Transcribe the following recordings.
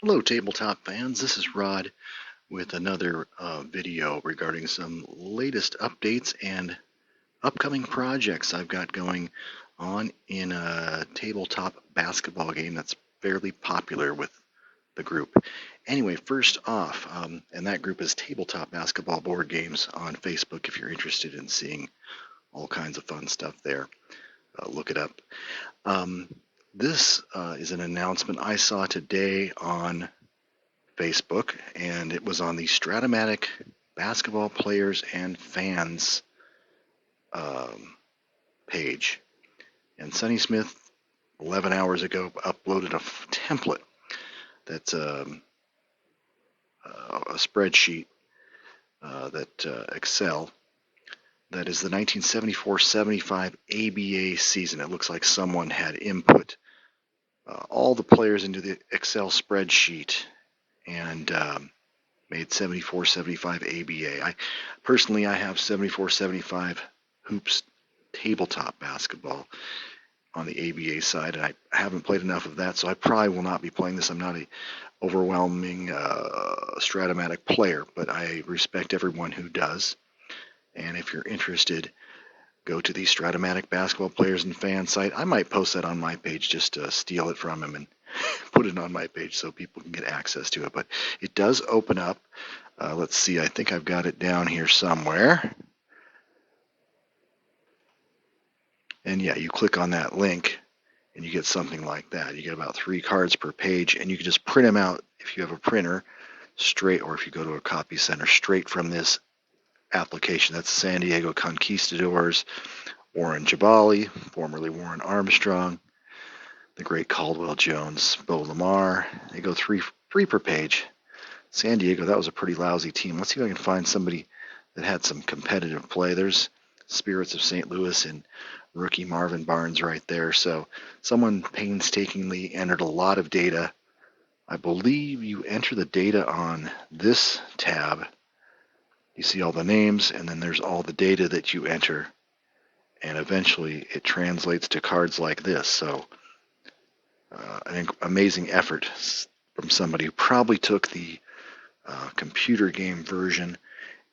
Hello, tabletop fans. This is Rod with another video regarding some latest updates and upcoming projects I've got going on in a tabletop basketball game that's fairly popular with the group. Anyway, first off, and that group is Tabletop Basketball Board Games on Facebook if you're interested in seeing all kinds of fun stuff there. Look it up. This is an announcement I saw today on Facebook, and it was on the Strat-O-Matic Basketball Players and Fans page. And Sonny Smith, 11 hours ago, uploaded a template that's a spreadsheet that Excel that is the 1974-75 ABA season. It looks like someone had input all the players into the Excel spreadsheet and made 74-75 ABA. I have 74-75 hoops tabletop basketball on the ABA side, and I haven't played enough of that, so I probably will not be playing this. I'm not a overwhelming Strat-O-Matic player, but I respect everyone who does. And if you're interested, go to the Strat-O-Matic Basketball Players and Fans site. I might post that on my page just to steal it from him and put it on my page so people can get access to it. But it does open up. Let's see, I think I've got it down here somewhere. And yeah, you click on that link and you get something like that. You get about 3 cards per page, and you can just print them out if you have a printer straight, or if you go to a copy center, straight from this application. That's San Diego Conquistadors, Warren Jabali, formerly Warren Armstrong, the great Caldwell Jones, Bo Lamar. They go three per page. San Diego, that was a pretty lousy team. Let's see if I can find somebody that had some competitive play. There's Spirits of St. Louis and rookie Marvin Barnes right there. So someone painstakingly entered a lot of data. I believe you enter the data on this tab. You see all the names, and then there's all the data that you enter. And eventually it translates to cards like this. So an amazing effort from somebody who probably took the computer game version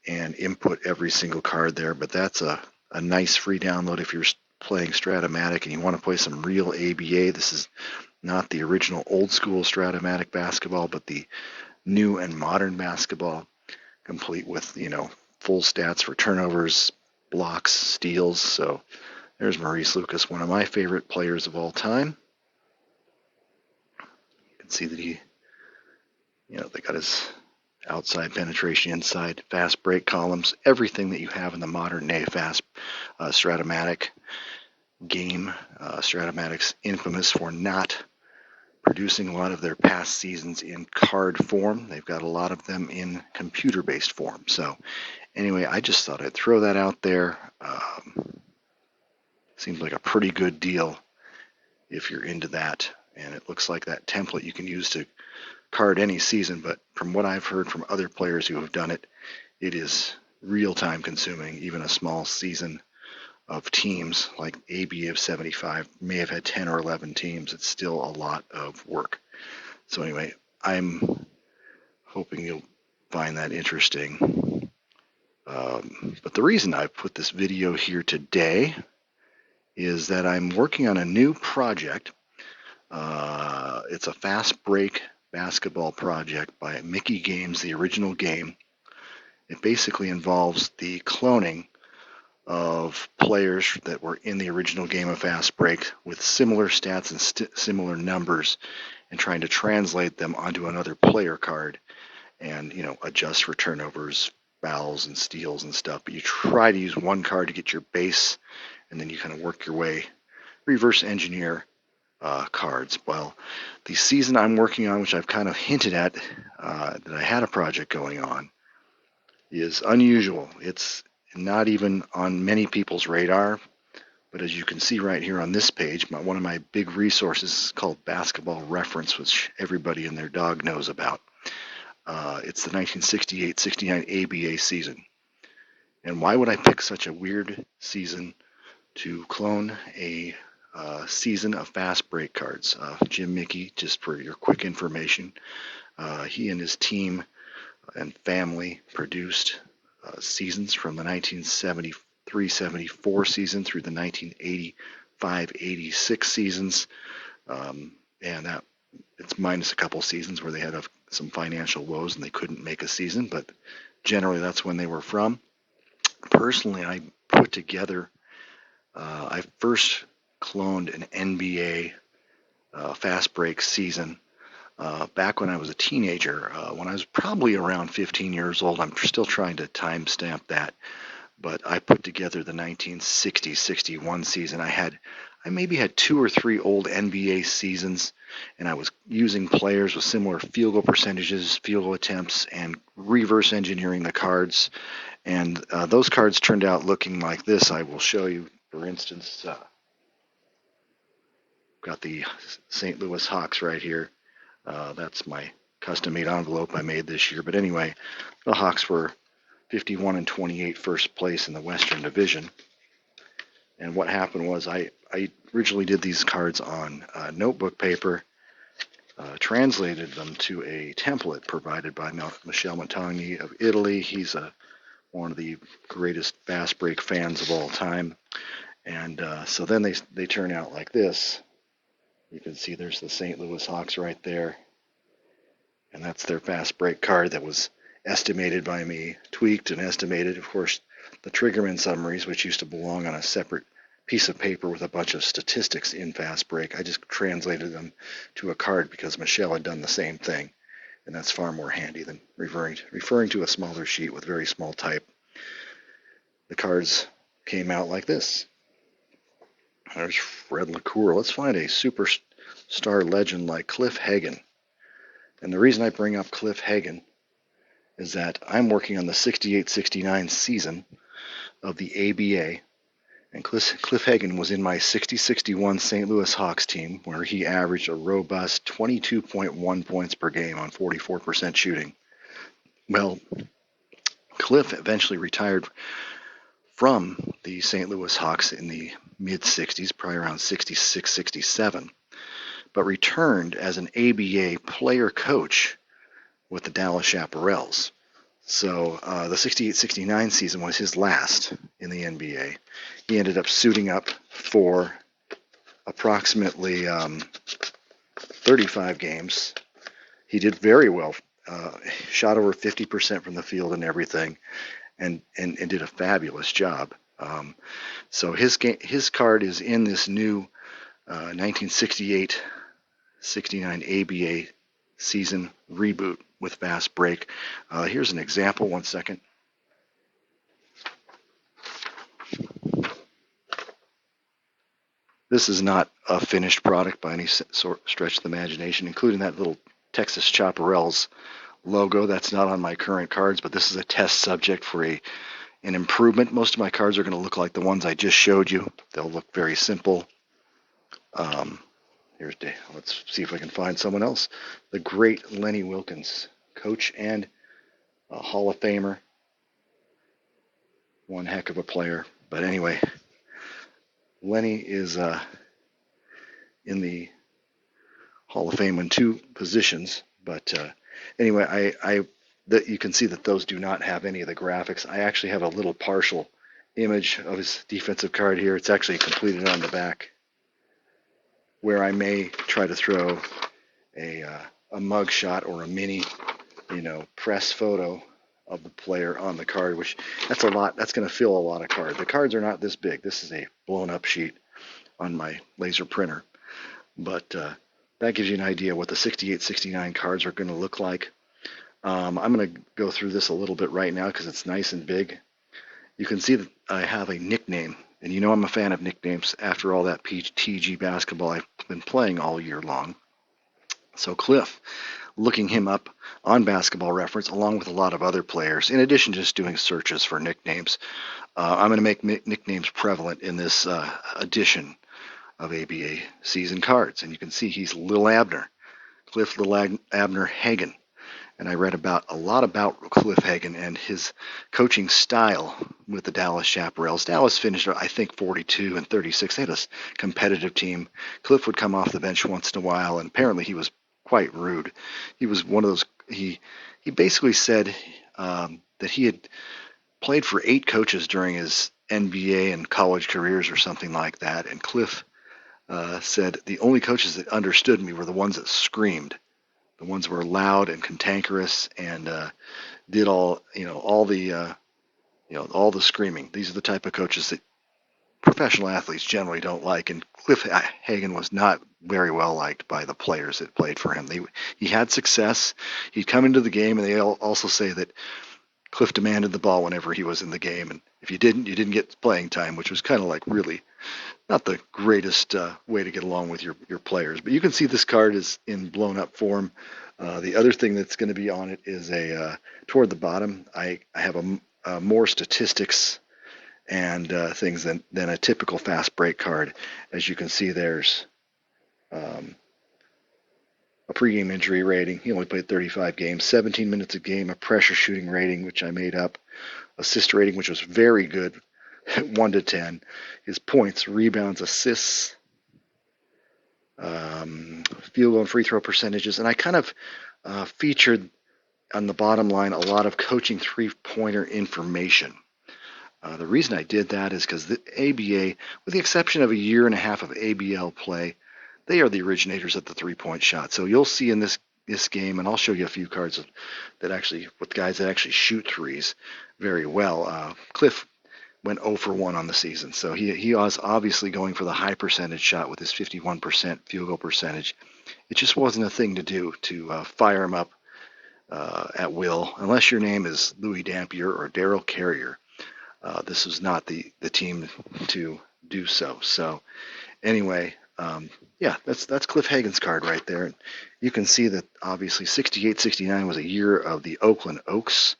and input every single card there. But that's a nice free download if you're playing Strat-O-Matic and you want to play some real ABA. This is not the original old school Strat-O-Matic basketball, but the new and modern basketball, complete with, full stats for turnovers, blocks, steals. So there's Maurice Lucas, one of my favorite players of all time. You can see that they got his outside penetration, inside, fast break columns, everything that you have in the modern day fast Strat-O-Matic game. Strat-O-Matic's infamous for not producing a lot of their past seasons in card form. They've got a lot of them in computer-based form. So anyway, I just thought I'd throw that out there. Seems like a pretty good deal if you're into that. And it looks like that template you can use to card any season, but from what I've heard from other players who have done it, it is real time consuming. Even a small season of teams like ABA of 75 may have had 10 or 11 teams. It's still a lot of work. So anyway, I'm hoping you'll find that interesting. But the reason I put this video here today is that I'm working on a new project. It's a fast break basketball project by Mickey Games, the original game. It basically involves the cloning of players that were in the original game of fast break with similar stats and similar numbers, and trying to translate them onto another player card and adjust for turnovers, fouls, and steals and stuff. But you try to use one card to get your base, and then you kind of work your way, reverse engineer cards. Well, the season I'm working on, which I've kind of hinted at that I had a project going on, is unusual. It's not even on many people's radar, but as you can see right here on this page, one of my big resources is called Basketball Reference, which everybody and their dog knows about. It's the 1968-69 ABA season. And why would I pick such a weird season to clone a season of fast break cards. Jim Mickey, just for your quick information, he and his team and family produced seasons from the 1973-74 season through the 1985-86 seasons, and that it's minus a couple seasons where they had some financial woes and they couldn't make a season, but generally that's when they were from. Personally, I put together, I first cloned an NBA fast break season back when I was a teenager, when I was probably around 15 years old. I'm still trying to timestamp that, but I put together the 1960-61 season. I maybe had 2 or 3 old NBA seasons, and I was using players with similar field goal percentages, field goal attempts, and reverse engineering the cards. And those cards turned out looking like this. I will show you, for instance, got the St. Louis Hawks right here. That's my custom-made envelope I made this year. But anyway, the Hawks were 51-28, first place in the Western Division. And what happened was I originally did these cards on notebook paper, translated them to a template provided by Michel Montagny of Italy. He's one of the greatest fast break fans of all time. And so then they turn out like this. You can see there's the St. Louis Hawks right there. And that's their fast break card that was estimated by me, tweaked and estimated. Of course, the Triggerman summaries, which used to belong on a separate piece of paper with a bunch of statistics in fast break, I just translated them to a card because Michel had done the same thing. And that's far more handy than referring to a smaller sheet with very small type. The cards came out like this. There's Fred LaCour. Let's find a superstar legend like Cliff Hagan. And the reason I bring up Cliff Hagan is that I'm working on the 68-69 season of the ABA, and Cliff Hagan was in my 60-61 St. Louis Hawks team, where he averaged a robust 22.1 points per game on 44% shooting. Well, Cliff eventually retired from the St. Louis Hawks in the mid-60s, probably around 66, 67, but returned as an ABA player coach with the Dallas Chaparrals. So the 68-69 season was his last in the NBA. He ended up suiting up for approximately 35 games. He did very well, shot over 50% from the field and everything, and did a fabulous job. So his card is in this new 1968-69 ABA season reboot with fast break. Here's an example. One second. This is not a finished product by any stretch of the imagination, including that little Texas Chaparrals logo. That's not on my current cards, but this is a test subject for an improvement. Most of my cards are going to look like the ones I just showed you. They'll look very simple. Let's see if I can find someone else. The great Lenny Wilkens, coach and a Hall of Famer. One heck of a player. But anyway, Lenny is in the Hall of Fame in 2 positions. But anyway, you can see that those do not have any of the graphics. I actually have a little partial image of his defensive card here. It's actually completed on the back, where I may try to throw a mug shot or a mini, press photo of the player on the card, which that's a lot. That's going to fill a lot of cards. The cards are not this big. This is a blown up sheet on my laser printer. But that gives you an idea what the 68-69 cards are going to look like. I'm going to go through this a little bit right now because it's nice and big. You can see that I have a nickname. And I'm a fan of nicknames after all that PTG basketball I've been playing all year long. So Cliff, looking him up on Basketball Reference, along with a lot of other players, in addition to just doing searches for nicknames, I'm going to make nicknames prevalent in this edition of ABA season cards. And you can see he's Lil Abner, Cliff Lil Abner Hagan. and I read a lot about Cliff Hagan and his coaching style with the Dallas Chaparrals. Dallas finished, I think, 42 and 36. They had a competitive team. Cliff would come off the bench once in a while, and apparently he was quite rude. He was one of those. He basically said that he had played for 8 coaches during his NBA and college careers or something like that, and Cliff said the only coaches that understood me were the ones that screamed, the ones that were loud and cantankerous and did all the screaming. These are the type of coaches that professional athletes generally don't like, and Cliff Hagan was not very well liked by the players that played for him. He had success. He'd come into the game, and they also say that Cliff demanded the ball whenever he was in the game, and if you didn't get playing time, which was kind of like really not the greatest way to get along with your players. But you can see this card is in blown up form. The other thing that's going to be on it is toward the bottom. I have more statistics and things than a typical fast break card. As you can see, there's a pregame injury rating. He only played 35 games, 17 minutes a game, a pressure shooting rating, which I made up, assist rating, which was very good, 1 to 10. His points, rebounds, assists, field goal and free throw percentages. And I kind of featured on the bottom line a lot of coaching three-pointer information. The reason I did that is because the ABA, with the exception of a year and a half of ABL play, they are the originators of the three-point shot. So you'll see in this game, and I'll show you a few cards with guys that actually shoot threes very well. Cliff went 0 for 1 on the season, so he was obviously going for the high percentage shot with his 51% field goal percentage. It just wasn't a thing to do to fire him up at will, unless your name is Louis Dampier or Daryl Carrier. This was not the team to do so. So anyway, that's Cliff Hagan's card right there. And you can see that obviously 68-69 was a year of the Oakland Oaks.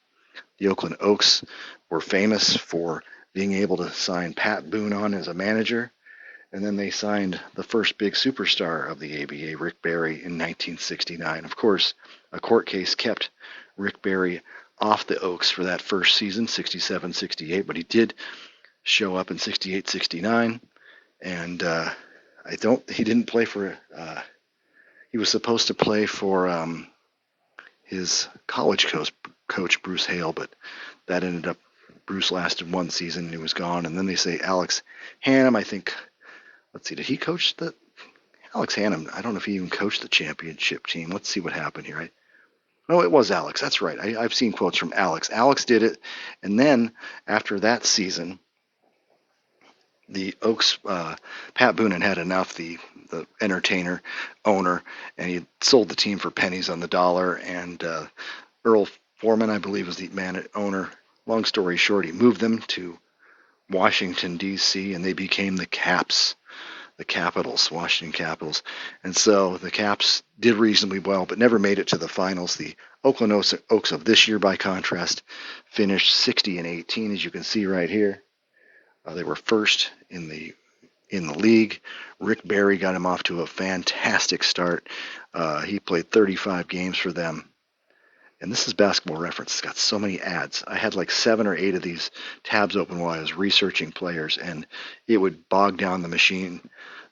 The Oakland Oaks were famous for being able to sign Pat Boone on as a manager. And then they signed the first big superstar of the ABA, Rick Barry, in 1969. Of course, a court case kept Rick Barry off the Oaks for that first season, 67-68, but he did show up in 68-69, and he didn't play for, he was supposed to play for his college coach, Bruce Hale, but that ended up, Bruce lasted 1 season and he was gone. And then they say Alex Hannum, I think, let's see, did he coach Alex Hannum? I don't know if he even coached the championship team. Let's see what happened here. No, it was Alex. That's right. I've seen quotes from Alex. Alex did it. And then after that season, the Oaks, Pat Boone had enough, the entertainer owner, and he sold the team for pennies on the dollar. And Earl Foreman, I believe, was the owner. Long story short, he moved them to Washington, D.C., and they became the Caps. The Capitals, Washington Capitals. And so the Caps did reasonably well, but never made it to the finals. The Oakland Oaks of this year, by contrast, finished 60-18, as you can see right here. They were first in the league. Rick Barry got him off to a fantastic start. He played 35 games for them. And this is Basketball Reference. It's got so many ads. I had like 7 or 8 of these tabs open while I was researching players, and it would bog down the machine,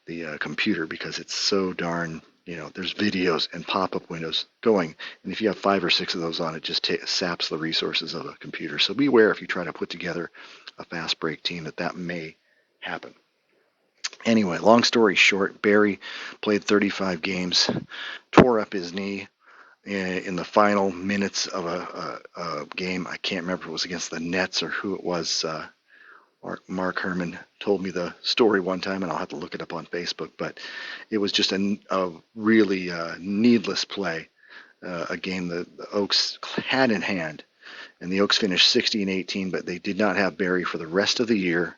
the computer, because it's so darn, there's videos and pop-up windows going. And if you have 5 or 6 of those on, it just saps the resources of a computer. So beware if you try to put together a fast break team that may happen. Anyway, long story short, Barry played 35 games, tore up his knee in the final minutes of a game. I can't remember if it was against the Nets or who it was. Mark Herman told me the story one time, and I'll have to look it up on Facebook. But it was just a really needless play, a game the Oaks had in hand. And the Oaks finished 60-18, but they did not have Barry for the rest of the year.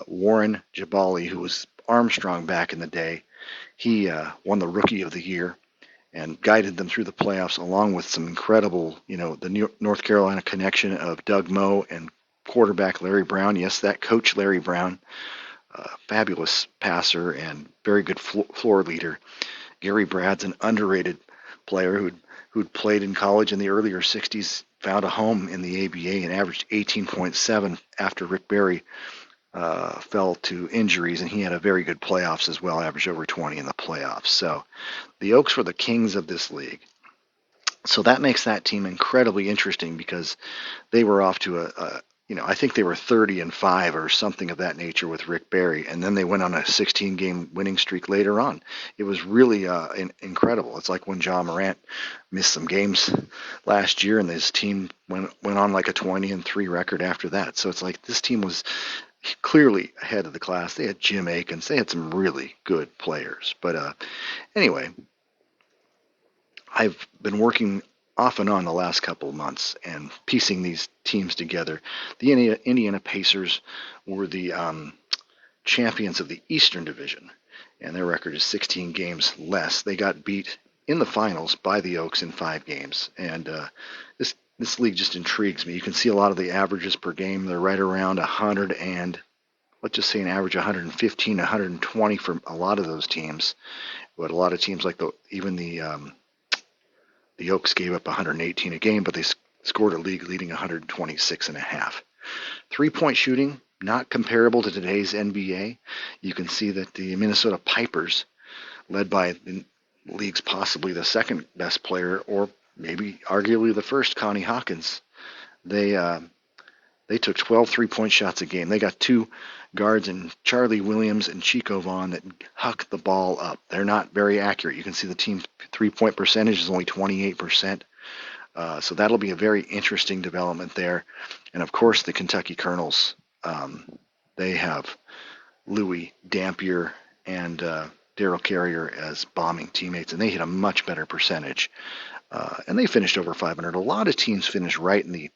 Warren Jabali, who was Armstrong back in the day, he won the Rookie of the Year and guided them through the playoffs, along with some incredible, the North Carolina connection of Doug Moe and quarterback Larry Brown. Yes, that coach Larry Brown, fabulous passer and very good floor leader. Gary Brad's an underrated player who who'd played in college in the earlier 60s, found a home in the ABA and averaged 18.7 after Rick Barry fell to injuries, and he had a very good playoffs as well, averaged over 20 in the playoffs. So the Oaks were the kings of this league. So that makes that team incredibly interesting because they were off to I think they were 30-5 or something of that nature with Rick Barry, and then they went on a 16-game winning streak later on. It was really incredible. It's like when John Morant missed some games last year, and his team went on like a 20-3 record after that. So it's like this team was clearly ahead of the class. They had Jim Akins. They had some really good players. But anyway, I've been working off and on the last couple of months and piecing these teams together. The Indiana Pacers were the champions of the Eastern Division, and their record is 16 games less. They got beat in the finals by the Oaks in 5 games, and this league just intrigues me. You can see a lot of the averages per game. They're right around 100 and let's just say an average 115, 120 for a lot of those teams. But a lot of teams like the Oaks gave up 118 a game, but they scored a league-leading 126 and a half. Three-point shooting, not comparable to today's NBA. You can see that the Minnesota Pipers, led by the league's possibly the second best player, or maybe arguably the first, Connie Hawkins, they took 12 three-point shots a game. They got 2 guards in Charlie Williams and Chico Vaughn that huck the ball up. They're not very accurate. You can see the team's three-point percentage is only 28%. So that'll be a very interesting development there. And, of course, the Kentucky Colonels, they have Louis Dampier and Daryl Carrier as bombing teammates, and they hit a much better percentage. And they finished over 500. A lot of teams finished right in the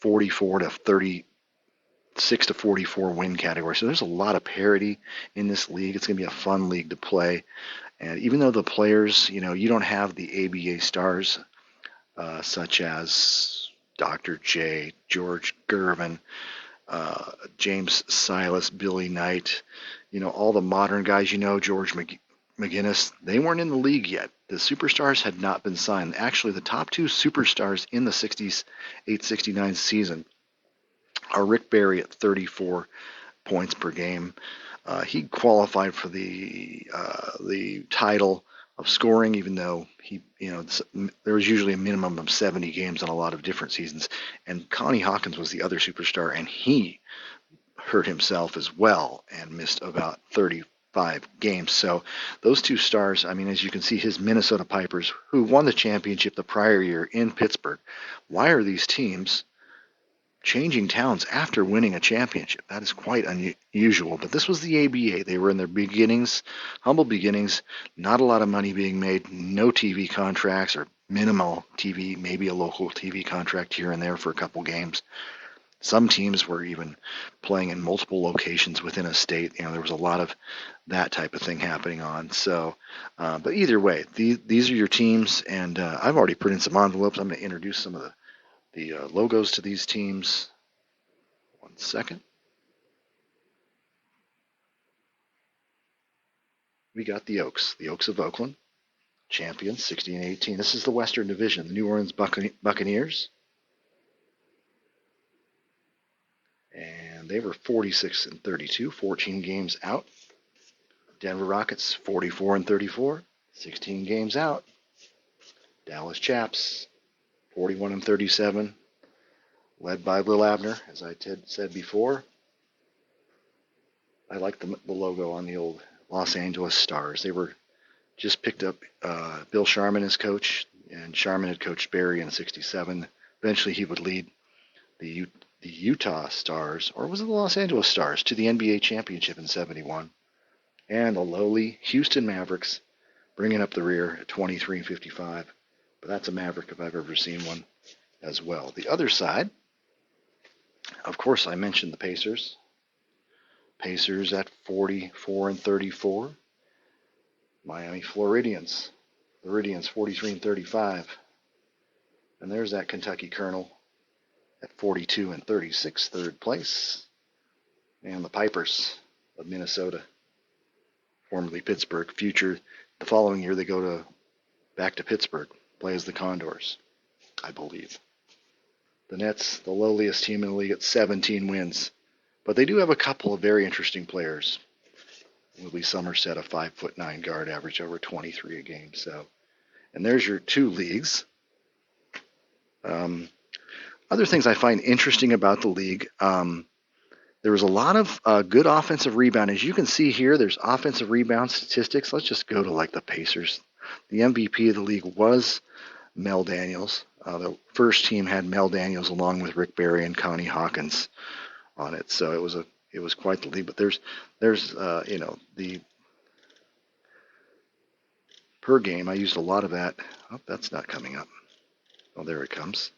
44 to 36 to 44 win category. So there's a lot of parity in this league. It's going to be a fun league to play. And even though the players, you don't have the ABA stars such as Dr. J, George Gervin, James Silas, Billy Knight, all the modern guys, George McGinnis, they weren't in the league yet. The superstars had not been signed. Actually, the top 2 superstars in the 68-69 season are Rick Barry at 34 points per game. He qualified for the title of scoring, even though there was usually a minimum of 70 games on a lot of different seasons. And Connie Hawkins was the other superstar, and he hurt himself as well and missed about 35 games. So those 2 stars, as you can see, his Minnesota Pipers, who won the championship the prior year in Pittsburgh. Why are these teams changing towns after winning a championship? That is quite unusual. But this was the ABA. They were in their beginnings, humble beginnings, not a lot of money being made, no TV contracts or minimal TV, maybe a local TV contract here and there for a couple games. Some teams were even playing in multiple locations within a state. There was a lot of that type of thing happening on. So, but either way, these are your teams, and I've already put in some envelopes. I'm going to introduce some of the logos to these teams. 1 second. We got the Oaks of Oakland, champions 16-18. This is the Western Division, the New Orleans Buccaneers. And they were 46-32, 14 games out. Denver Rockets 44-34, 16 games out. Dallas Chaps 41-37, led by Lil Abner, as I said before. I like the logo on the old Los Angeles Stars. They were just picked up Bill Sharman as coach, and Sharman had coached Barry in '67. Eventually, he would lead the Utah Stars, or was it the Los Angeles Stars, to the NBA championship in '71. And the lowly Houston Mavericks bringing up the rear at 23-55. But that's a Maverick if I've ever seen one as well. The other side, of course, I mentioned the Pacers. Pacers at 44-34. Miami Floridians 43-35. And there's that Kentucky Colonel at 42-36, third place. And the Pipers of Minnesota, formerly Pittsburgh, future. The following year they go back to Pittsburgh. plays the Condors, I believe. The Nets, the lowliest team in the league at 17 wins. But they do have a couple of very interesting players. Willie Somerset, a 5'9" guard, averaged over 23 a game. So, and there's your two leagues. Other things I find interesting about the league, there was a lot of good offensive rebound. As you can see here, there's offensive rebound statistics. Let's just go to like the Pacers. The MVP of the league was Mel Daniels. The first team had Mel Daniels along with Rick Barry and Connie Hawkins on it. So it was quite the league. But there's the per game. I used a lot of that. Oh, that's not coming up. Oh, there it comes.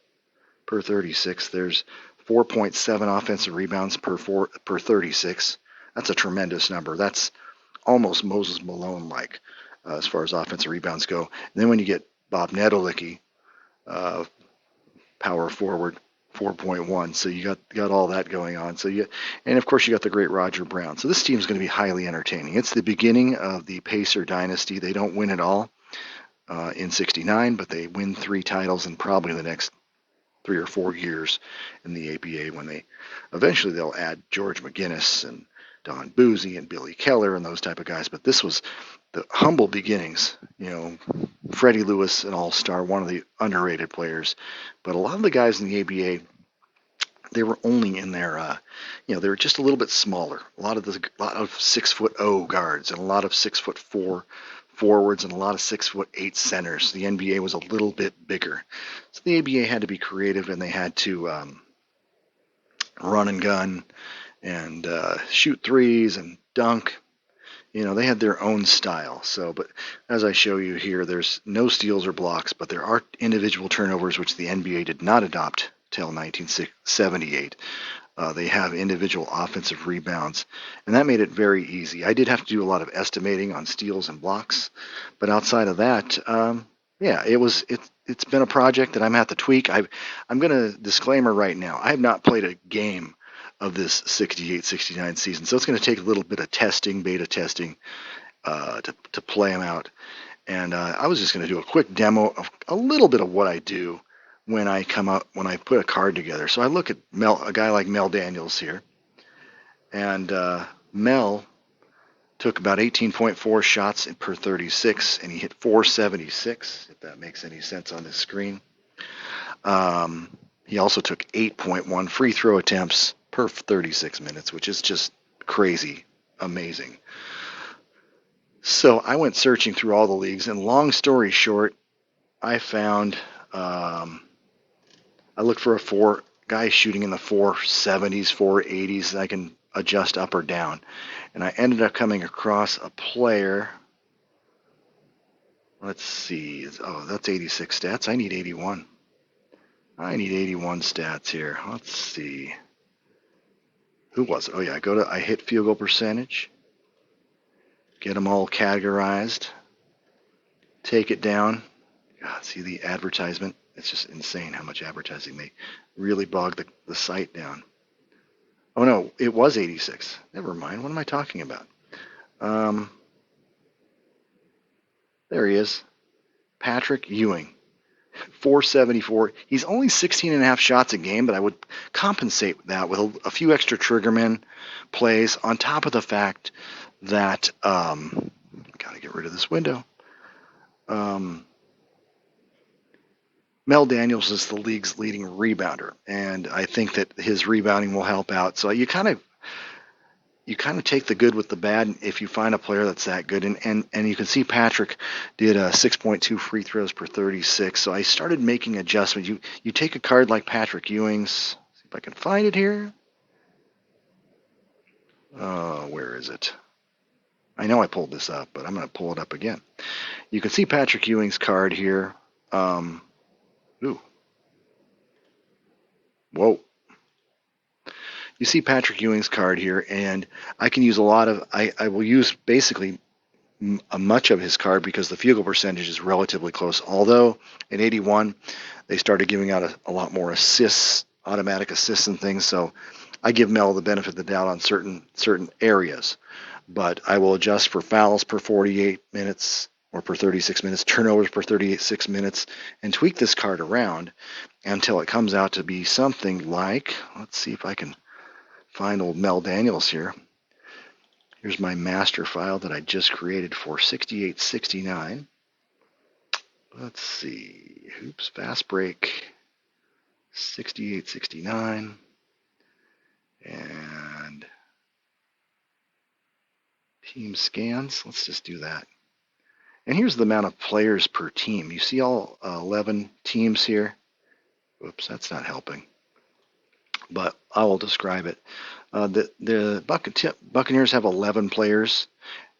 Per 36, there's 4.7 offensive rebounds per 36. That's a tremendous number. That's almost Moses Malone-like as far as offensive rebounds go. And then when you get Bob Nedolicki, power forward, 4.1. So you got all that going on. And of course you got the great Roger Brown. So this team is going to be highly entertaining. It's the beginning of the Pacer dynasty. They don't win it all in '69, but they win 3 titles in probably the next 3 or 4 years in the ABA when they'll add George McGinnis and Don Boozy and Billy Keller and those type of guys. But this was the humble beginnings. Freddie Lewis, an all-star, one of the underrated players. But a lot of the guys in the ABA, they were only in their, they were just a little bit smaller. A lot of 6'0" guards and a lot of 6'4" forwards and a lot of 6'8" centers. The NBA was a little bit bigger. So the ABA had to be creative and they had to run and gun and shoot threes and dunk. They had their own style. So, but as I show you here, there's no steals or blocks, but there are individual turnovers, which the NBA did not adopt till 1978. They have individual offensive rebounds, and that made it very easy. I did have to do a lot of estimating on steals and blocks, but outside of that, it's been a project that I'm at the tweak. I'm going to disclaimer right now. I have not played a game of this 68-69 season, so it's going to take a little bit of beta testing, to play them out. And I was just going to do a quick demo of a little bit of what I do when I put a card together. So I look at a guy like Mel Daniels here, and Mel took about 18.4 shots per 36, and he hit 476, if that makes any sense on this screen. He also took 8.1 free throw attempts per 36 minutes, which is just crazy, amazing. So I went searching through all the leagues, and long story short, I found I looked for a guy shooting in the 470s, 480s that I can adjust up or down. And I ended up coming across a player. Let's see. Oh, that's 86 stats. I need 81. I need 81 stats here. Let's see. Who was it? Oh, yeah. I hit field goal percentage. Get them all categorized. Take it down. God, see the advertisement? It's just insane how much advertising. They really bogged the site down. Oh, no, it was 86. Never mind. What am I talking about? There he is. Patrick Ewing. 474. He's only 16 and a half shots a game, but I would compensate that with a few extra triggerman plays on top of the fact that gotta get rid of this window. Mel Daniels is the league's leading rebounder, and I think that his rebounding will help out. So you kind of take the good with the bad if you find a player that's that good. And you can see Patrick did 6.2 free throws per 36. So I started making adjustments. You take a card like Patrick Ewing's. See if I can find it here. Where is it? I know I pulled this up, but I'm going to pull it up again. You can see Patrick Ewing's card here. Whoa. You see Patrick Ewing's card here, and I can use I will use basically much of his card because the field goal percentage is relatively close. Although in 81, they started giving out a lot more assists, automatic assists and things. So I give Mel the benefit of the doubt on certain areas. But I will adjust for fouls per 48 minutes, or per 36 minutes, turnovers per 36 minutes, and tweak this card around until it comes out to be something like, let's see if I can find old Mel Daniels here. Here's my master file that I just created for 6869. Let's see. Oops, fast break 6869. And team scans. Let's just do that. And here's the amount of players per team. You see all 11 teams here. Whoops, that's not helping. But I will describe it. The Buccaneers have 11 players,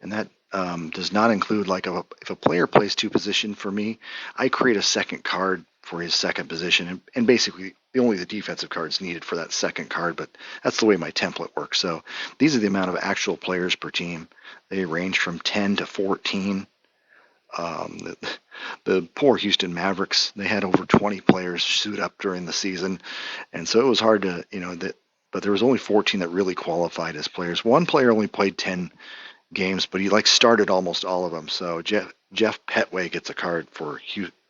and that does not include, like, if a player plays two position for me, I create a second card for his second position, and basically only the defensive cards needed for that second card, but that's the way my template works. So these are the amount of actual players per team. They range from 10 to 14. The poor Houston Mavericks, they had over 20 players suit up during the season, and so it was hard to, but there was only 14 that really qualified as players. One player only played 10 games, but he started almost all of them. So Jeff Petway gets a card for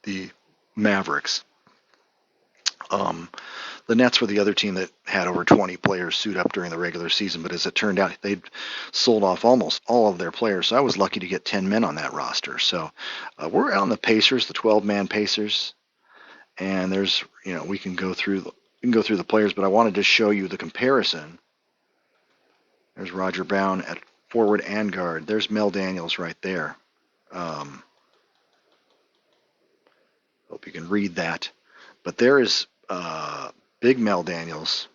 the Mavericks. The Nets were the other team that had over 20 players suit up during the regular season, but as it turned out, they'd sold off almost all of their players. So I was lucky to get 10 men on that roster. So we're on the Pacers, the 12-man Pacers, and there's, we can go through the players, but I wanted to show you the comparison. There's Roger Brown at forward and guard. There's Mel Daniels right there. Hope you can read that. But there is Big Mel Daniels.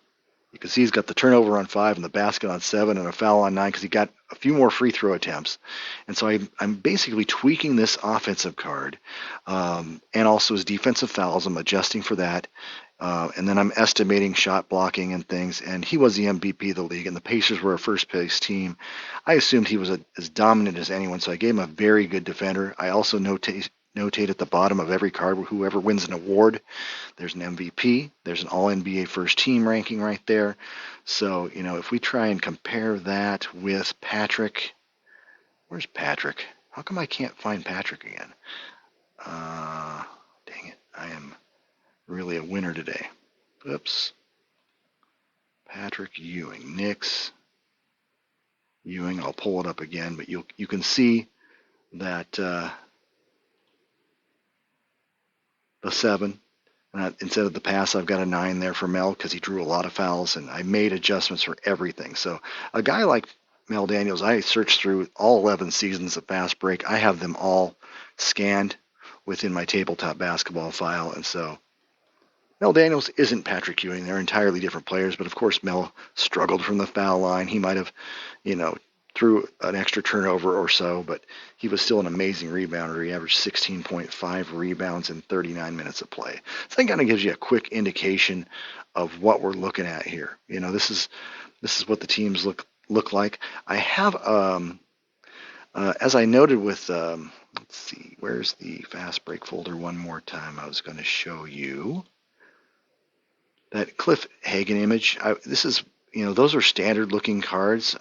You can see he's got the turnover on 5 and the basket on 7 and a foul on 9 because he got a few more free throw attempts. And so I'm basically tweaking this offensive card and also his defensive fouls. I'm adjusting for that. And then I'm estimating shot blocking and things. And he was the MVP of the league, and the Pacers were a first-place team. I assumed he was as dominant as anyone, so I gave him a very good defender. I also notate at the bottom of every card whoever wins an award. There's an MVP. There's an All-NBA first team ranking right there. So, if we try and compare that with Patrick. Where's Patrick? How come I can't find Patrick again? Dang it. I am really a winner today. Oops. Patrick Ewing. Knicks. Ewing. I'll pull it up again, but you can see that the 7. Instead of the pass, I've got a 9 there for Mel because he drew a lot of fouls, and I made adjustments for everything. So a guy like Mel Daniels, I searched through all 11 seasons of Fast Break. I have them all scanned within my tabletop basketball file, and so Mel Daniels isn't Patrick Ewing. They're entirely different players, but of course Mel struggled from the foul line. He might have, threw an extra turnover or so, but he was still an amazing rebounder. He averaged 16.5 rebounds in 39 minutes of play. So that kind of gives you a quick indication of what we're looking at here. This is what the teams look like. I have, as I noted with, let's see, where's the Fast Break folder one more time? I was going to show you that Cliff Hagan image. This is, those are standard looking cards.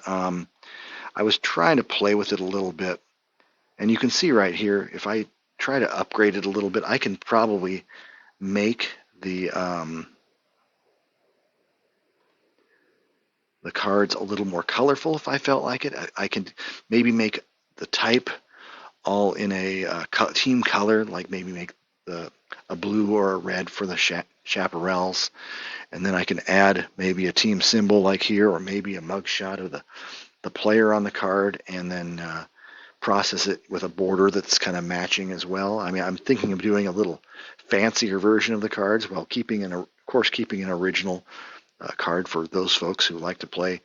I was trying to play with it a little bit, and you can see right here, if I try to upgrade it a little bit, I can probably make the cards a little more colorful if I felt like it. I can maybe make the type all in a team color, like maybe make a blue or a red for the chaparrals, and then I can add maybe a team symbol like here, or maybe a mugshot of the player on the card, and then process it with a border that's kind of matching as well. I mean, I'm thinking of doing a little fancier version of the cards while keeping an original card for those folks who like to play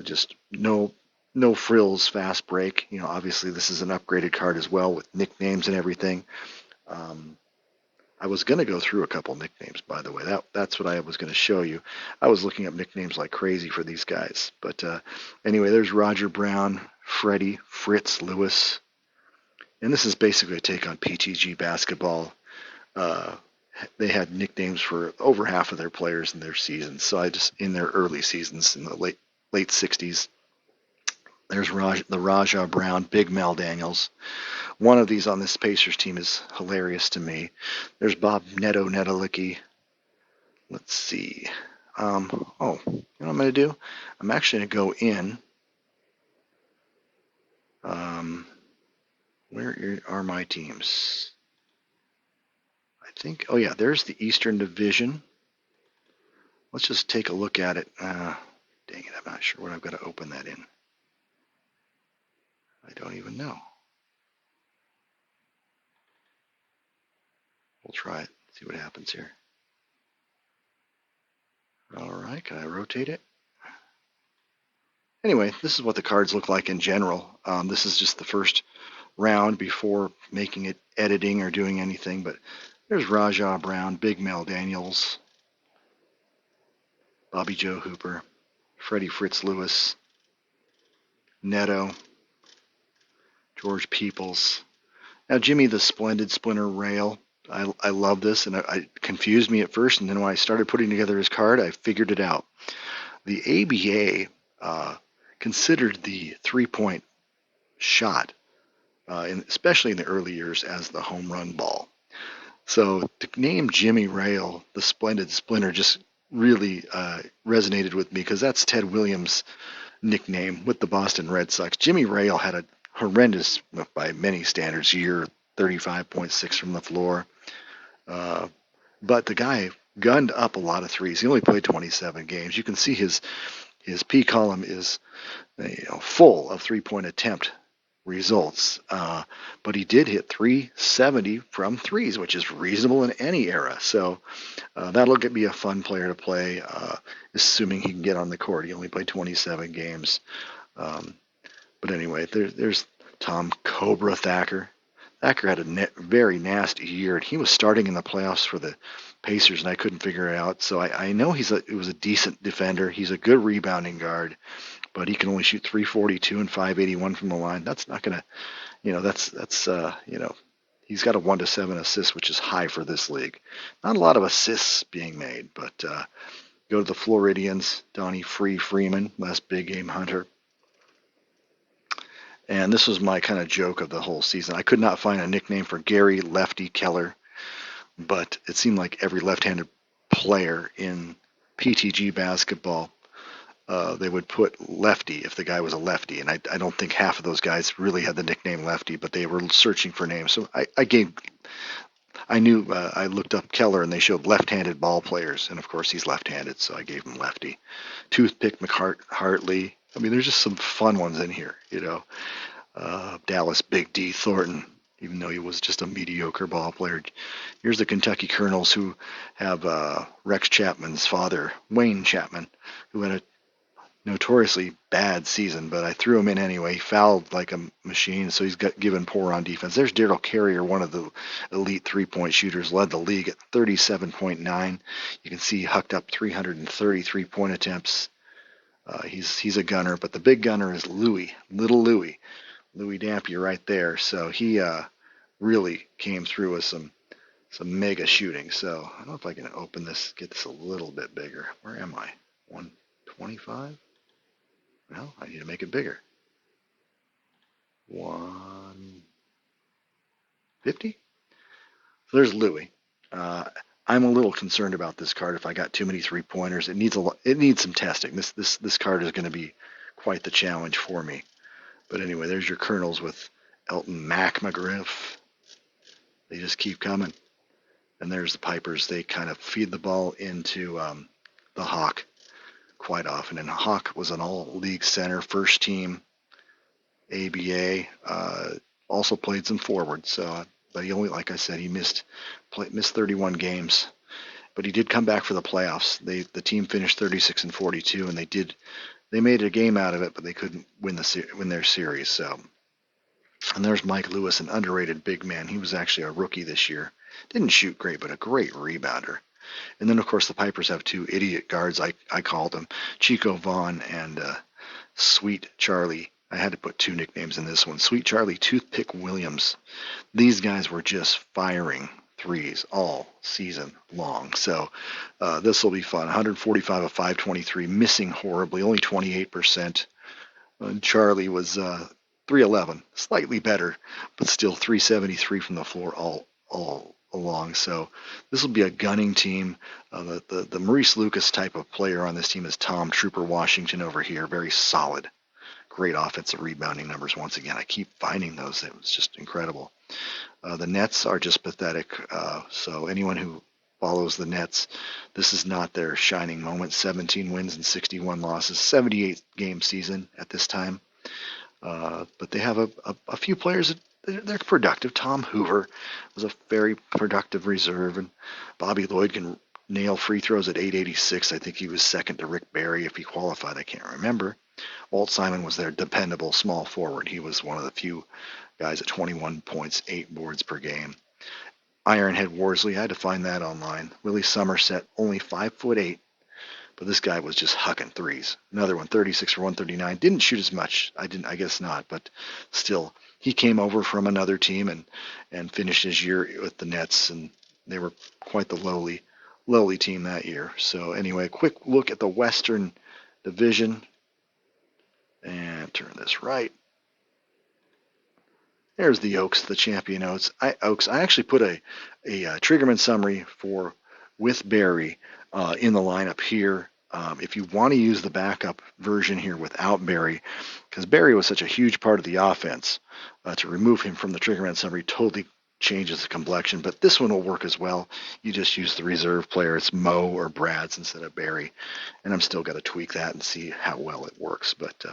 just no frills Fast Break. Obviously this is an upgraded card as well with nicknames and everything. I was going to go through a couple nicknames, by the way. That's what I was going to show you. I was looking up nicknames like crazy for these guys. But anyway, there's Roger Brown, Freddie, Fritz, Lewis. And this is basically a take on PTG basketball. They had nicknames for over half of their players in their seasons. So in their early seasons in the late 60s. There's the Raja Brown, Big Mel Daniels. One of these on this Pacers team is hilarious to me. There's Bob Nettolicky. Let's see. Oh, you know what I'm going to do? I'm actually going to go in. Where are my teams? I think, oh yeah, there's the Eastern Division. Let's just take a look at it. Dang it, I'm not sure what I've got to open that in. I don't even know. We'll try it, see what happens here. All right, can I rotate it? Anyway, this is what the cards look like in general. This is just the first round before making it editing or doing anything, but there's Rajah Brown, Big Mel Daniels, Bobby Joe Hooper, Freddie Fritz Lewis, Neto, George Peoples. Now Jimmy the Splendid Splinter Rail. I love this, and it confused me at first, and then when I started putting together his card, I figured it out. The ABA considered the three-point shot, especially in the early years, as the home run ball. So to name Jimmy Rail the Splendid Splinter just really resonated with me because that's Ted Williams' nickname with the Boston Red Sox. Jimmy Rail had a horrendous, by many standards, year, 35.6 from the floor. But the guy gunned up a lot of threes. He only played 27 games. You can see his P column is full of three-point attempt results. But he did hit 370 from threes, which is reasonable in any era. So that'll be a fun player to play, assuming he can get on the court. He only played 27 games. But anyway, there's Tom Cobra Thacker. Thacker had a very nasty year, and he was starting in the playoffs for the Pacers, and I couldn't figure it out. So I know he was a decent defender. He's a good rebounding guard, but he can only shoot 342 and 581 from the line. That's not going to, he's got a 1 to 7 assists, which is high for this league. Not a lot of assists being made, but go to the Floridians, Donnie Freeman, last big game hunter. And this was my kind of joke of the whole season. I could not find a nickname for Gary Lefty Keller, but it seemed like every left-handed player in PTG basketball, they would put Lefty if the guy was a lefty. And I don't think half of those guys really had the nickname Lefty, but they were searching for names. So I looked up Keller, and they showed left-handed ball players. And, of course, he's left-handed, so I gave him Lefty. Toothpick Hartley. I mean, there's just some fun ones in here, Dallas Big D Thornton, even though he was just a mediocre ball player. Here's the Kentucky Colonels, who have Rex Chapman's father, Wayne Chapman, who had a notoriously bad season, but I threw him in anyway. He fouled like a machine, so he's got given poor on defense. There's Daryl Carrier, one of the elite three-point shooters, led the league at 37.9. You can see he hucked up 330 three-point attempts. He's a gunner, but the big gunner is Louis Dampier right there. So he really came through with some mega shooting. So I don't know if I can open this, get this a little bit bigger. Where am I? 125? Well, I need to make it bigger. 150? So there's Louis. I'm a little concerned about this card. If I got too many three-pointers, it needs some testing. This card is going to be quite the challenge for me. But anyway, there's your Colonels with Elton McGriff. They just keep coming. And there's the Pipers. They kind of feed the ball into the Hawk quite often. And Hawk was an all-league center, first team ABA. Also played some forward. So. But he only, like I said, he missed 31 games, but he did come back for the playoffs. The team finished 36-42, and they made a game out of it, but they couldn't win their series. So, and there's Mike Lewis, an underrated big man. He was actually a rookie this year. Didn't shoot great, but a great rebounder. And then of course the Pipers have two idiot guards. I called them Chico Vaughn and Sweet Charlie. I had to put two nicknames in this one. Sweet Charlie Toothpick Williams. These guys were just firing threes all season long. So this will be fun. 145 of 523, missing horribly, only 28%. Charlie was 311, slightly better, but still 373 from the floor all along. So this will be a gunning team. The Maurice Lucas type of player on this team is Tom Trooper Washington over here. Very solid, great offensive rebounding numbers. Once again, I keep finding those. It was just incredible. The Nets are just pathetic. So anyone who follows the Nets, this is not their shining moment. 17 wins and 61 losses, 78 game season at this time. But they have a few players that they're productive. Tom Hoover was a very productive reserve, and Bobby Lloyd can nail free throws at 886. I think he was second to Rick Barry if he qualified. I can't remember. Walt Simon was their dependable small forward. He was one of the few guys at 21 points, 8 boards per game. Ironhead Worsley, I had to find that online. Willie Somerset, only 5'8", but this guy was just hucking threes. Another one, 36 for 139. Didn't shoot as much. I guess not, but still, he came over from another team and finished his year with the Nets, and they were quite the lowly team that year. So anyway, quick look at the Western Division. And turn this right. There's the Oaks, the champion Oaks. I actually put a Triggerman summary for with Barry in the lineup here. If you want to use the backup version here without Barry, because Barry was such a huge part of the offense, to remove him from the Triggerman summary totally changes the complexion. But this one will work as well. You just use the reserve player. It's Mo or Brad's instead of Barry. And I'm still got to tweak that and see how well it works. But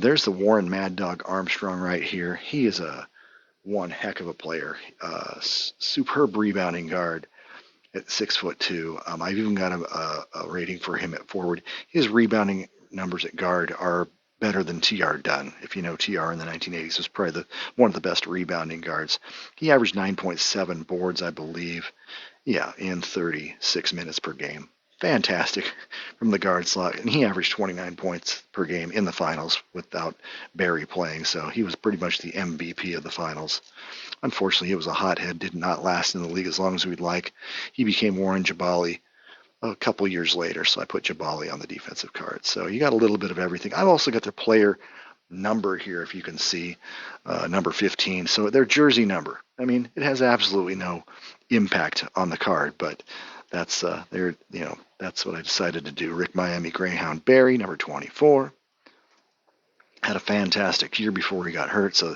there's the Warren Mad Dog Armstrong right here. He is one heck of a player. Superb rebounding guard at 6'2". I've even got a rating for him at forward. His rebounding numbers at guard are better than T.R. Dunn. If you know T.R. in the 1980s, was probably one of the best rebounding guards. He averaged 9.7 boards, I believe, in 36 minutes per game. Fantastic from the guard slot, and he averaged 29 points per game in the finals without Barry playing, so he was pretty much the MVP of the finals. Unfortunately, he was a hothead, did not last in the league as long as we'd like. He became Warren Jabali a couple years later, so I put Jabali on the defensive card. So you got a little bit of everything. I've also got their player number here, if you can see, number 15. So their jersey number. I mean, it has absolutely no impact on the card, but that's that's what I decided to do. Rick Miami Greyhound Barry, number 24. Had a fantastic year before he got hurt, so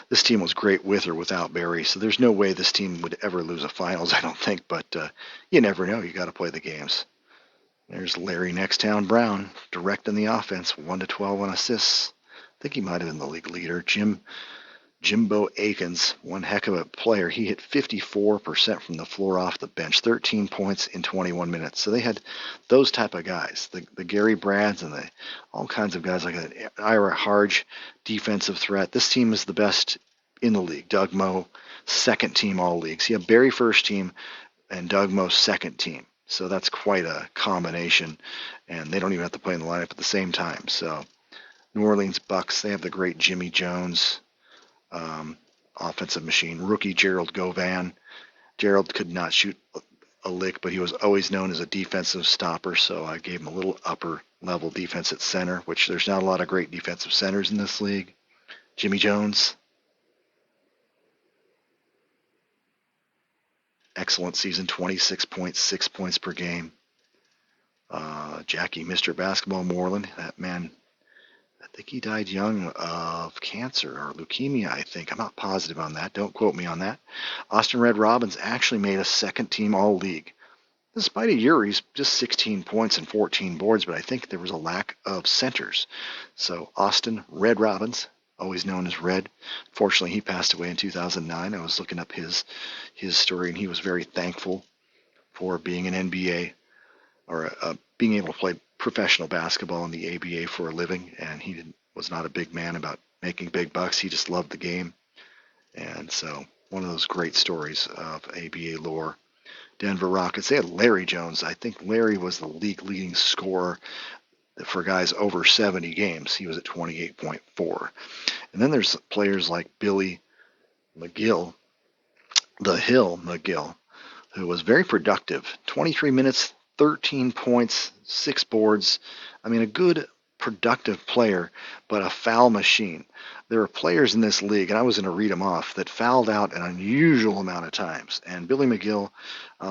this team was great with or without Barry. So there's no way this team would ever lose a finals, I don't think, but you never know. You got to play the games. There's Larry Nextown Brown directing the offense, 1 to 12 on assists. I think he might have been the league leader. Jimbo Akins, one heck of a player. He hit 54% from the floor off the bench, 13 points in 21 minutes. So they had those type of guys, the Gary Brads and all kinds of guys like that. Ira Harge, defensive threat. This team is the best in the league. Doug Moe, second team all leagues. You have Barry first team and Doug Moe second team. So that's quite a combination, and they don't even have to play in the lineup at the same time. So New Orleans Bucks, they have the great Jimmy Jones, offensive machine. Rookie Gerald Govan. Gerald could not shoot a lick, but he was always known as a defensive stopper, so I gave him a little upper level defense at center, which there's not a lot of great defensive centers in this league. Jimmy Jones. Excellent season, 26.6 points per game. Jackie, Mr. Basketball Moreland, that man, I think he died young of cancer or leukemia, I think. I'm not positive on that. Don't quote me on that. Austin Red Robbins actually made a second team all-league. Despite a year, he's just 16 points and 14 boards, but I think there was a lack of centers. So Austin Red Robbins, always known as Red. Fortunately, he passed away in 2009. I was looking up his story, and he was very thankful for being an NBA or being able to play professional basketball in the ABA for a living, and he was not a big man about making big bucks. He just loved the game. And so one of those great stories of ABA lore. Denver Rockets, they had Larry Jones. I think Larry was the league leading scorer for guys over 70 games. He was at 28.4. And then there's players like Billy McGill, the Hill McGill, who was very productive. 23 minutes, 13 points, 6 boards. I mean, a good productive player, but a foul machine. There are players in this league, and I was going to read them off, that fouled out an unusual amount of times. And Billy McGill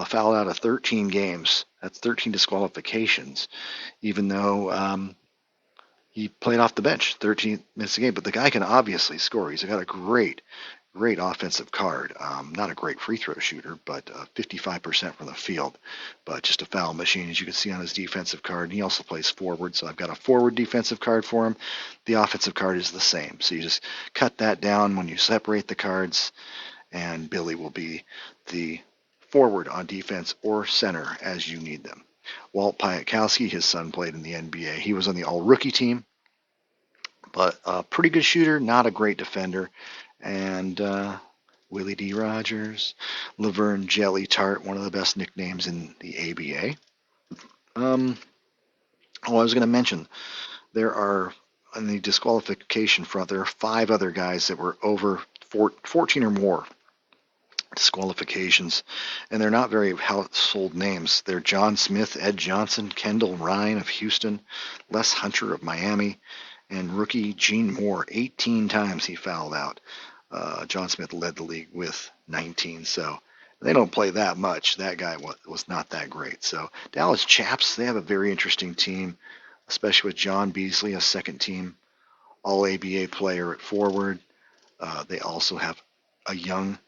fouled out of 13 games. That's 13 disqualifications, even though he played off the bench 13 minutes a game. But the guy can obviously score. He's got a great offensive card. Not a great free throw shooter, but 55% from the field. But just a foul machine, as you can see on his defensive card. And he also plays forward, so I've got a forward defensive card for him. The offensive card is the same. So you just cut that down when you separate the cards, and Billy will be the forward on defense or center as you need them. Walt Piatkowski, his son, played in the NBA. He was on the all-rookie team, but a pretty good shooter, not a great defender. And Willie D. Rogers, Laverne Jelly Tart, one of the best nicknames in the ABA. I was going to mention, there are, on the disqualification front, there are 5 other guys that were over 14 or more disqualifications, and they're not very household names. They're John Smith, Ed Johnson, Kendall Ryan of Houston, Les Hunter of Miami, and rookie Gene Moore. 18 times he fouled out. John Smith led the league with 19, so they don't play that much. That guy was not that great. So Dallas Chaps, they have a very interesting team, especially with John Beasley, a second-team All-ABA player at forward. They also have a young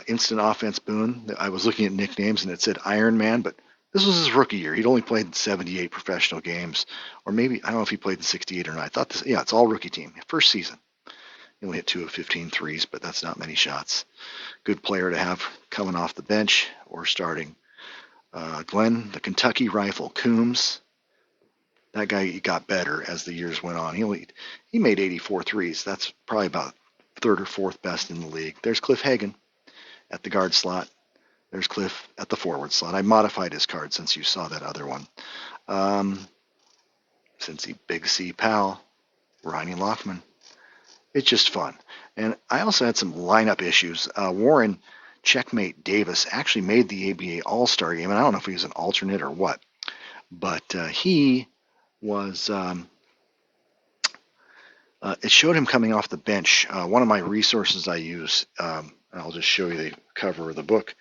instant offense boon. I was looking at nicknames, and it said Iron Man, but this was his rookie year. He'd only played in 78 professional games, or maybe, I don't know if he played in 68 or not. I thought this, yeah, it's all rookie team. First season. He only hit 2 of 15 threes, but that's not many shots. Good player to have coming off the bench or starting. Glenn, the Kentucky Rifle Coombs. That guy got better as the years went on. He made 84 threes. That's probably about 3rd or 4th best in the league. There's Cliff Hagan at the guard slot. There's Cliff at the forward slot. I modified his card since you saw that other one. Cincy Big C pal, Ronnie Lockman. It's just fun. And I also had some lineup issues. Warren Checkmate Davis actually made the ABA All-Star game, and I don't know if he was an alternate or what, but he was, it showed him coming off the bench. One of my resources I use, I'll just show you the cover of the book.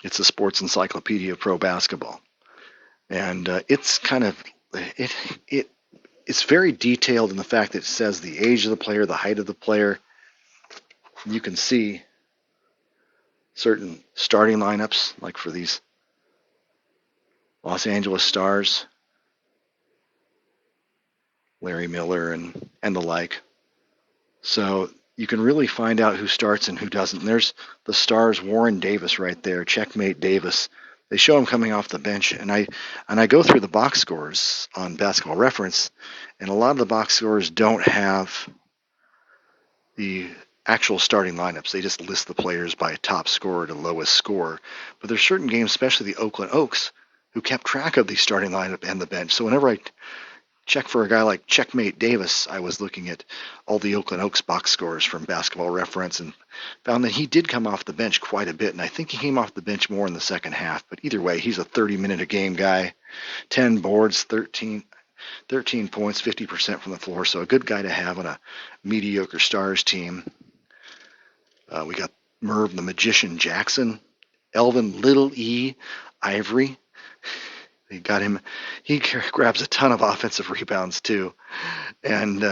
It's a Sports Encyclopedia of Pro Basketball. And it's kind of, it's very detailed in the fact that it says the age of the player, the height of the player. You can see certain starting lineups, like for these Los Angeles Stars, Larry Miller and the like. So you can really find out who starts and who doesn't. And there's the Stars, Warren Davis right there, Checkmate Davis. They show him coming off the bench, and I go through the box scores on Basketball Reference, and a lot of the box scores don't have the actual starting lineups. They just list the players by top scorer to lowest score. But there's certain games, especially the Oakland Oaks, who kept track of the starting lineup and the bench. So whenever I check for a guy like Checkmate Davis, I was looking at all the Oakland Oaks box scores from Basketball Reference and found that he did come off the bench quite a bit, and I think he came off the bench more in the second half. But either way, he's a 30-minute-a-game guy, 10 boards, 13 points, 50% from the floor, so a good guy to have on a mediocre Stars team. We got Merv the Magician Jackson, Elvin Little E. Ivory. They got him. He grabs a ton of offensive rebounds too, and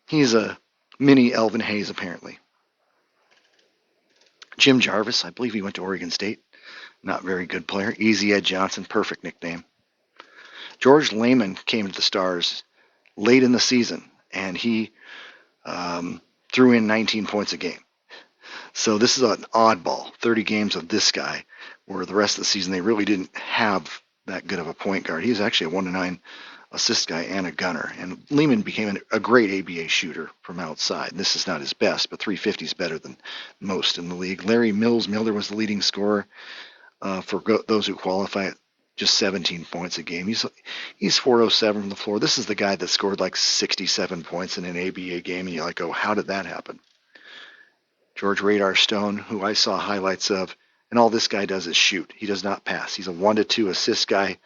he's a mini Elvin Hayes apparently. Jim Jarvis, I believe he went to Oregon State. Not very good player. Easy Ed Johnson, perfect nickname. George Lehman came to the Stars late in the season, and he threw in 19 points a game. So this is an oddball. 30 games of this guy, where the rest of the season they really didn't have that good of a point guard. He's actually a 1-9 assist guy and a gunner. And Lehman became a great ABA shooter from outside. This is not his best, but 350 is better than most in the league. Larry Miller was the leading scorer for those who qualify at just 17 points a game. He's 407 from the floor. This is the guy that scored like 67 points in an ABA game, and you're like, oh, how did that happen? George Radar Stone, who I saw highlights of And all this guy does is shoot. He does not pass. He's a 1 to 2 assist guy.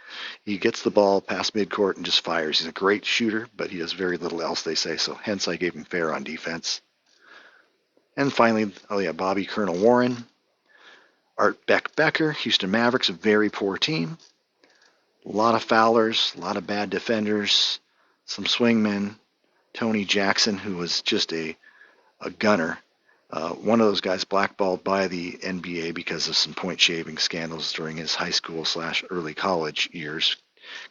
He gets the ball past midcourt and just fires. He's a great shooter, but he does very little else, they say. So hence I gave him fair on defense. And finally, Bobby Colonel Warren, Art Becker, Houston Mavericks, a very poor team. A lot of foulers, a lot of bad defenders, some swingmen. Tony Jackson, who was just a gunner. One of those guys blackballed by the NBA because of some point shaving scandals during his high school / early college years.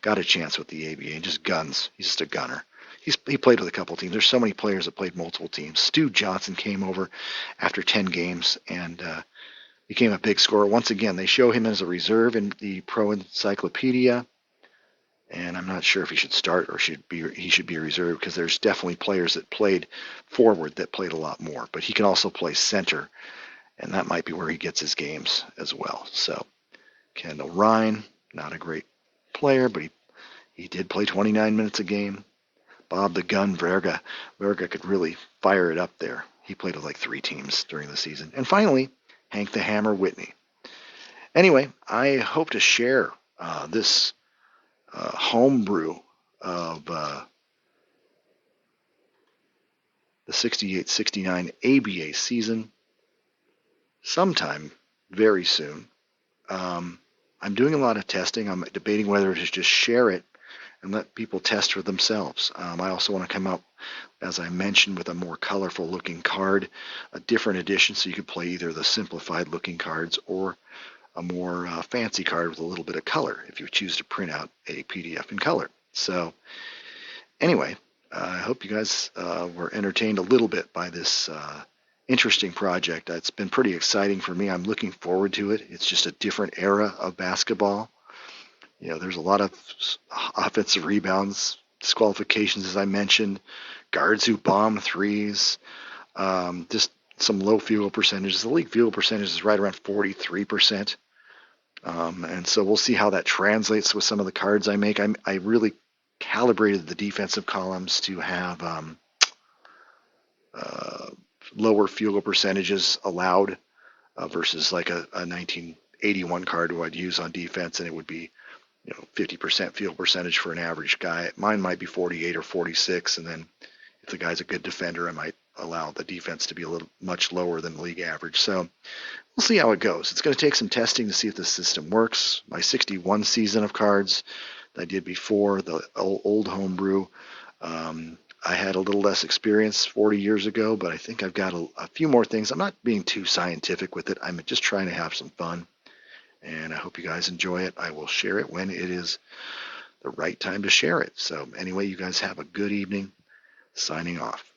Got a chance with the ABA and just guns. He's just a gunner. He played with a couple teams. There's so many players that played multiple teams. Stu Johnson came over after 10 games and became a big scorer. Once again, they show him as a reserve in the Pro Encyclopedia, and I'm not sure if he should start or he should be a reserve because there's definitely players that played forward that played a lot more. But he can also play center, and that might be where he gets his games as well. So Kendall Ryan, not a great player, but he did play 29 minutes a game. Bob the Gun Verga could really fire it up there. He played with like 3 teams during the season. And finally, Hank the Hammer Whitney. Anyway, I hope to share this homebrew of the 68-69 ABA season sometime very soon. I'm doing a lot of testing. I'm debating whether to just share it and let people test for themselves. I also want to come up, as I mentioned, with a more colorful looking card, a different edition, so you can play either the simplified looking cards or a more fancy card with a little bit of color if you choose to print out a PDF in color. So anyway, I hope you guys were entertained a little bit by this interesting project. It's been pretty exciting for me. I'm looking forward to it. It's just a different era of basketball. There's a lot of offensive rebounds, disqualifications, as I mentioned, guards who bomb threes, just some low field goal percentages. The league field goal percentage is right around 43%. And so we'll see how that translates with some of the cards I make. I really calibrated the defensive columns to have lower field goal percentages allowed versus like a 1981 card who I'd use on defense, and it would be 50% field percentage for an average guy. Mine might be 48 or 46, and then if the guy's a good defender, I might allow the defense to be much lower than the league average. So we'll see how it goes. It's going to take some testing to see if the system works. My 61 season of cards that I did before, the old homebrew, I had a little less experience 40 years ago, but I think I've got a few more things. I'm not being too scientific with it. I'm just trying to have some fun. And I hope you guys enjoy it. I will share it when it is the right time to share it. So anyway, you guys have a good evening. Signing off.